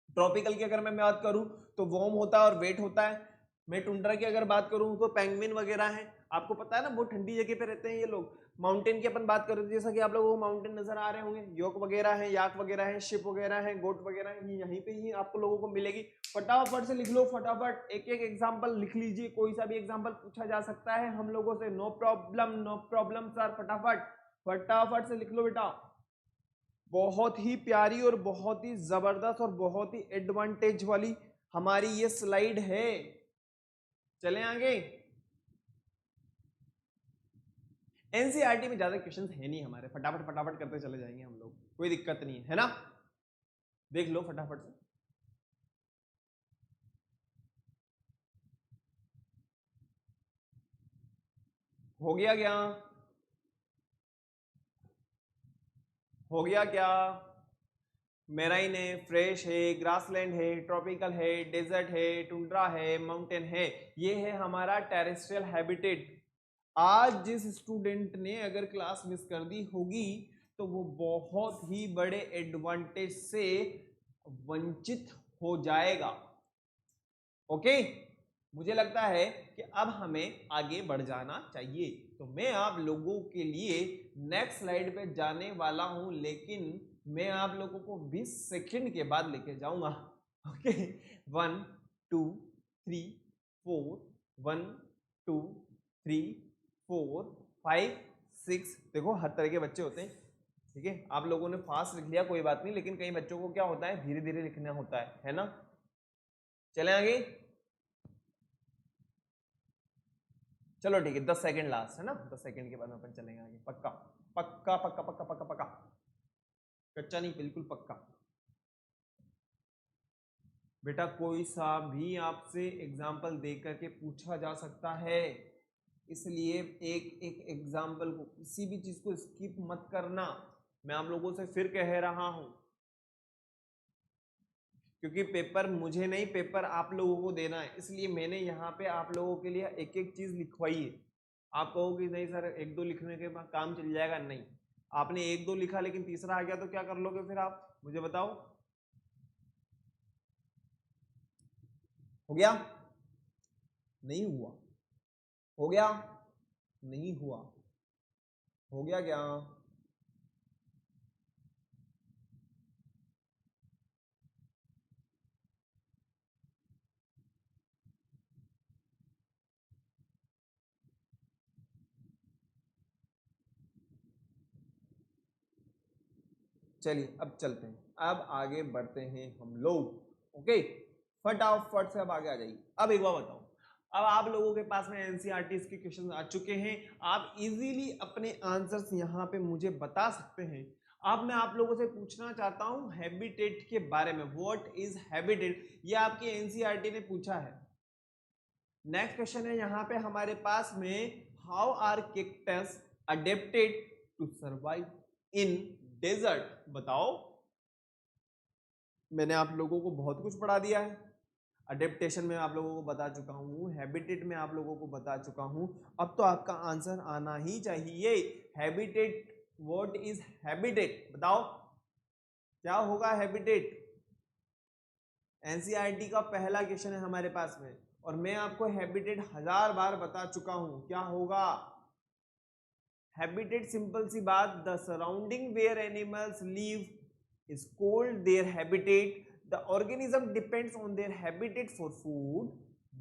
Tropical की अगर मैं बात करूं तो वार्म होता है और वेट होता है। मैं टुंड्रा की अगर बात करूं तो पेंगुइन वगैरह है, आपको पता है ना, बहुत ठंडी जगह पे रहते हैं ये लोग। माउंटेन की अपन बात करें तो जैसा कि आप लोगों को माउंटेन नजर आ रहे होंगे, योक वगैरह है, याक वगैरह है, शिप वगैरह है, गोट वगैरह है, ये यहीं पे ही आपको लोगों को मिलेगी। फटाफट से लिख लो, फटाफट एक एक एग्जाम्पल लिख लीजिए, कोई सा भी एग्जाम्पल पूछा जा सकता है हम लोगों से, no problem, no problem sir. फटाफट फटाफट से लिख लो बेटा। बहुत ही प्यारी और बहुत ही जबरदस्त और बहुत ही एडवांटेज वाली हमारी ये स्लाइड है। चलें आगे। एनसीईआरटी में ज्यादा क्वेश्चंस है नहीं हमारे, फटाफट फटाफट करते चले जाएंगे हम लोग, कोई दिक्कत नहीं है ना। देख लो फटाफट से। हो गया क्या, हो गया क्या, मेराइन है, फ्रेश है, ग्रासलैंड है, ट्रॉपिकल है, डेजर्ट है, टुंड्रा है, माउंटेन है, ये है हमारा टेरेस्ट्रियल हैबिटेट। आज जिस स्टूडेंट ने अगर क्लास मिस कर दी होगी तो वो बहुत ही बड़े एडवांटेज से वंचित हो जाएगा। ओके, मुझे लगता है कि अब हमें आगे बढ़ जाना चाहिए। तो मैं आप लोगों के लिए नेक्स्ट स्लाइड पे जाने वाला हूं, लेकिन मैं आप लोगों को 20 सेकंड के बाद लेके जाऊंगा। ओके, 1 2 3 4, 1 2 3 4 5 6। देखो हर तरह के बच्चे होते हैं, ठीक है। आप लोगों ने फास्ट लिख लिया कोई बात नहीं, लेकिन कई बच्चों को क्या होता है, धीरे धीरे लिखना होता है ना। चले आगे, चलो ठीक है, 10 सेकंड लास्ट है ना, 10 सेकंड के बाद अपन चलेंगे आगे, पक्का पक्का पक्का पक्का पक्का पक्का, कच्चा नहीं, बिल्कुल पक्का। बेटा कोई सा भी आपसे एग्जाम्पल दे करके पूछा जा सकता है, इसलिए एक एक एग्जाम्पल को, किसी भी चीज को स्किप मत करना। मैं आप लोगों से फिर कह रहा हूं, क्योंकि पेपर मुझे नहीं, पेपर आप लोगों को देना है, इसलिए मैंने यहाँ पे आप लोगों के लिए एक एक चीज लिखवाई है। आप कहोगे नहीं सर एक दो लिखने के बाद काम चल जाएगा, नहीं। आपने एक दो लिखा लेकिन तीसरा आ गया तो क्या कर लोगे फिर आप, मुझे बताओ। हो गया, नहीं हुआ, हो गया, नहीं हुआ, हो गया क्या, चलिए अब चलते हैं, अब आगे बढ़ते हैं हम लोग। ओके, फटाफट से अब आगे आ जाइए। अब एक बार बताओ, अब आप लोगों के पास में एनसीईआरटी के क्वेश्चन आ चुके हैं, आप इजीली अपने आंसर्स यहाँ पे मुझे बता सकते हैं। अब मैं आप लोगों से पूछना चाहता हूँ हैबिटेट के बारे में, व्हाट इज हैबिटेट, ये आपकी एनसीईआरटी ने पूछा है। नेक्स्ट क्वेश्चन है यहाँ पे हमारे पास में, how are cactus adapted to survive in desert. बताओ, मैंने आप लोगों को बहुत कुछ पढ़ा दिया है, अडेप्टेशन में आप लोगों को बता चुका हूँ, हैबिटेट में आप लोगों को बता चुका हूँ, अब तो आपका आंसर आना ही चाहिए। हैबिटेट, व्हाट इज हैबिटेट, बताओ क्या होगा हैबिटेट। एनसीईआरटी का पहला क्वेश्चन है हमारे पास में, और मैं आपको हैबिटेट 1000 बार बता चुका हूं, क्या होगा हैबिटेट। सिंपल सी बात, the surrounding where animals live is called their habitat. The organism depends on their habitat for food,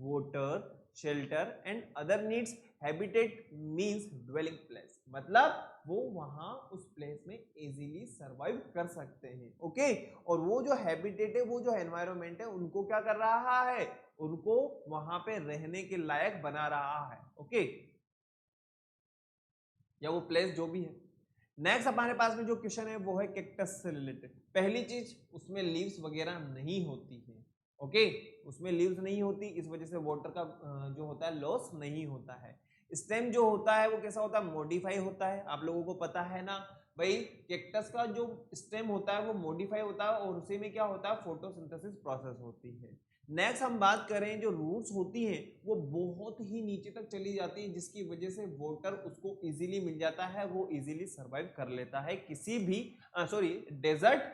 water, shelter and other needs. Habitat means dwelling place, मतलब वो वहां उस प्लेस में इजीली सरवाइव कर सकते हैं। ओके, और वो जो हैबिटेट है, वो जो एनवायरनमेंट है, उनको क्या कर रहा है, उनको वहां पे रहने के लायक बना रहा है। ओके, या वो प्लेस जो भी है। नेक्स्ट हमारे पास में जो क्वेश्चन है वो है कैक्टस से रिलेटेड। पहली चीज, उसमें लीव्स वगैरह नहीं होती है। ओके, उसमें लीव्स नहीं होती, इस वजह से वाटर का जो होता है लॉस नहीं होता है। स्टेम जो होता है वो कैसा होता है, मॉडिफाई होता है, आप लोगों को पता है ना भाई। कैक्टस का जो स्टेम होता है वो मॉडिफाई होता है, और उसी में क्या होता है, फोटोसिंथेसिस प्रोसेस होती है। नेक्स्ट हम बात करें, जो रूट्स होती हैं वो बहुत ही नीचे तक चली जाती है, जिसकी वजह से वाटर उसको इजीली मिल जाता है, वो इजीली सरवाइव कर लेता है किसी भी डेजर्ट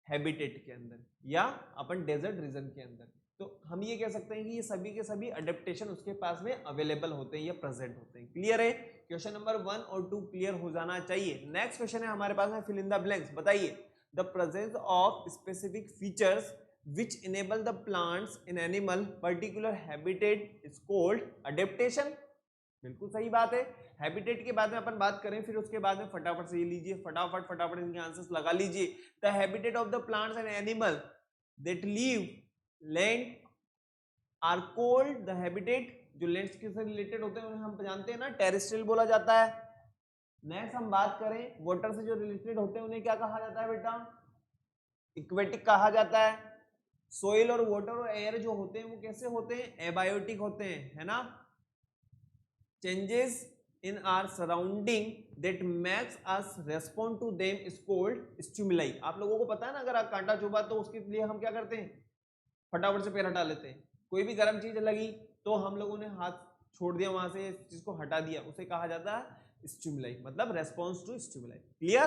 हैबिटेट के अंदर, या अपन डेजर्ट रीजन के अंदर। तो हम ये कह सकते हैं कि ये सभी के सभी अडेप्टेशन उसके पास में अवेलेबल होते हैं या प्रेजेंट होते हैं। क्लियर है, क्वेश्चन नंबर 1 और 2 क्लियर हो जाना चाहिए। नेक्स्ट क्वेश्चन है हमारे पास में, फिल इन द ब्लैंक्स। बताइए, the presence of specific features which enable the plants in animal particular habitat is called adaptation। बिल्कुल सही बात है। हैबिटेट के बाद में अपन बात करें, फिर उसके बाद में फटाफट से ये लीजिए, फटाफट इनके आंसर्स लगा लीजिए। The habitat of the plants and animal that live land are called, the habitat जो लैंड से रिलेटेड होते हैं उन्हें हम जानते हैं ना, टेरेस्ट्रियल बोला जाता है। नेक्स्ट हम बात करें, वाटर से जो रिलेटेड होते हैं उन्हें क्या कहा जाता है बेटा, इक्वेटिक कहा जाता है। सोइल और वाटर और एयर जो होते हैं वो कैसे होते हैं, एबायोटिक होते हैं, है ना। Changes in our surrounding that makes us respond to them is called stimuli. आप लोगों को पता है ना, अगर आप कांटा चुभा तो उसके लिए हम क्या करते हैं, फटाफट से पैर हटा लेते हैं। कोई भी गर्म चीज लगी तो हम लोगों ने हाथ छोड़ दिया, वहां से चीज को हटा दिया, उसे कहा जाता है स्टिमुलाई, मतलब response to stimuli. Clear,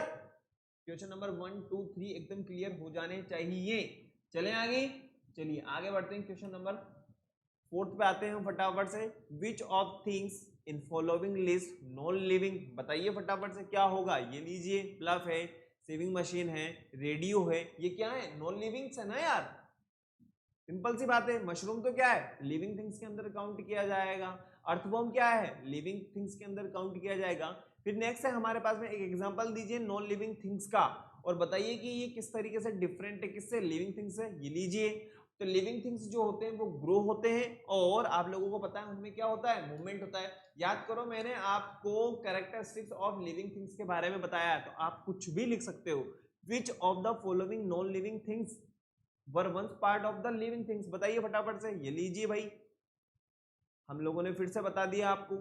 question number 1 2 3 एकदम क्लियर हो जाने चाहिए। चलें आगे, चलिए आगे बढ़ते हैं। क्वेश्चन नंबर 4 पे आते हैं हम फटाफट से। Which of things in following list non living, बताइए फटाफट से क्या होगा। ये लीजिए, प्लफ है, सेविंग मशीन है, रेडियो है, ये क्या है, नॉन लिविंग है ना यार। सिंपल सी बात है, मशरूम तो क्या है, लिविंग थिंग्स के अंदर काउंट किया जाएगा। अर्थवॉर्म क्या है, लिविंग थिंग्स के अंदर काउंट किया जाएगा। फिर नेक्स्ट है हमारे पास में, एक एग्जांपल दीजिए नॉन लिविंग थिंग्स का, और बताइए कि ये किस तरीके से डिफरेंट है किससे, लिविंग थिंग्स से। ये लीजिए, तो लिविंग थिंग्स जो होते हैं वो ग्रो होते हैं, और आप लोगों को पता है उनमें क्या होता है, मूवमेंट होता है। याद करो, मैंने आपको कैरेक्टरिस्टिक्स ऑफ लिविंग थिंग्स के बारे में बताया है, तो आप कुछ भी लिख सकते हो। Which of the following non living things were once part of the living things, बताइए फटाफट से। ये लीजिए भाई, हम लोगों ने फिर से बता दिया आपको,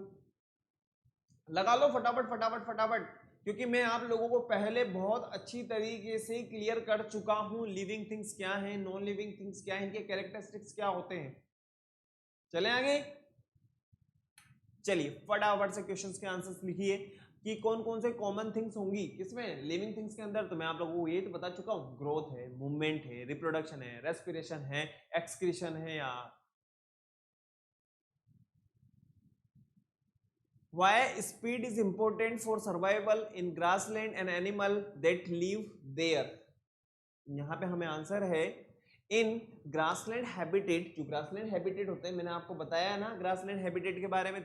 लगा लो फटाफट, क्योंकि मैं आप लोगों को पहले बहुत अच्छी तरीके से क्लियर कर चुका हूं लिविंग थिंग्स क्या हैं, नॉन लिविंग थिंग्स क्या हैं, इनके कैरेक्टरिस्टिक्स क्या होते हैं। चलें आगे, चलिए फटाफट से क्वेश्चंस के आंसर्स लिखिए कि कौन कौन से कॉमन थिंग्स होंगी किसमें, लिविंग थिंग्स के अंदर। तो मैं आप लोगों को ये तो बता चुका हूं, ग्रोथ है, मूवमेंट है, रिप्रोडक्शन है, रेस्पिरेशन है, एक्सक्रीशन है यार। Why speed is important for survival in grassland and animal that live there? यहाँ पे हमें आंसर है, इन ग्रासलैंड हैबिटेट, जो ग्रासलैंड हैबिटेट होते हैं, मैंने आपको बताया ना ग्रासलैंड हैबिटेट के बारे में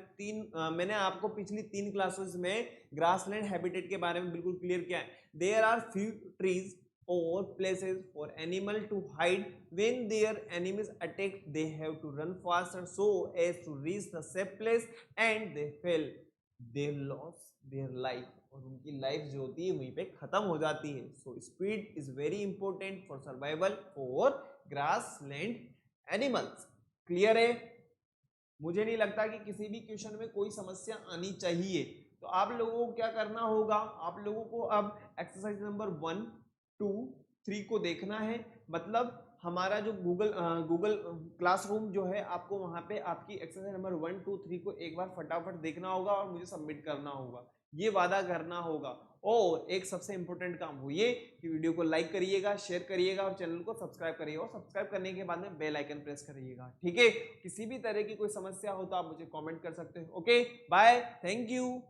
मैंने आपको पिछली 3 क्लासेस में ग्रासलैंड हैबिटेट के बारे में बिल्कुल क्लियर किया है। There are few trees or places for animal to hide when their enemies attack. They have to run faster so as to reach the safe place and they fail, they lose their life, और उनकी life जो होती है वहीं पे खत्म हो जाती है। So speed is very important for survival for grassland animals. Clear है? मुझे नहीं लगता कि किसी भी क्वेश्चन में कोई समस्या आनी चाहिए। तो आप लोगों को क्या करना होगा, आप लोगों को अब एक्सरसाइज नंबर 1, 2, 3 को देखना है। मतलब हमारा जो गूगल क्लासरूम जो है, आपको वहां पे आपकी एक्सरसाइज नंबर 1, 2, 3 को एक बार फटाफट देखना होगा और मुझे सबमिट करना होगा, ये वादा करना होगा। और एक सबसे इंपॉर्टेंट काम वो ये कि वीडियो को लाइक करिएगा, शेयर करिएगा और चैनल को सब्सक्राइब करिएगा, और सब्सक्राइब करने के बाद में बेल आइकन प्रेस करिएगा। ठीक है? किसी भी तरह की कोई समस्या हो तो आप मुझे कमेंट कर सकते हो। Okay, bye, thank you.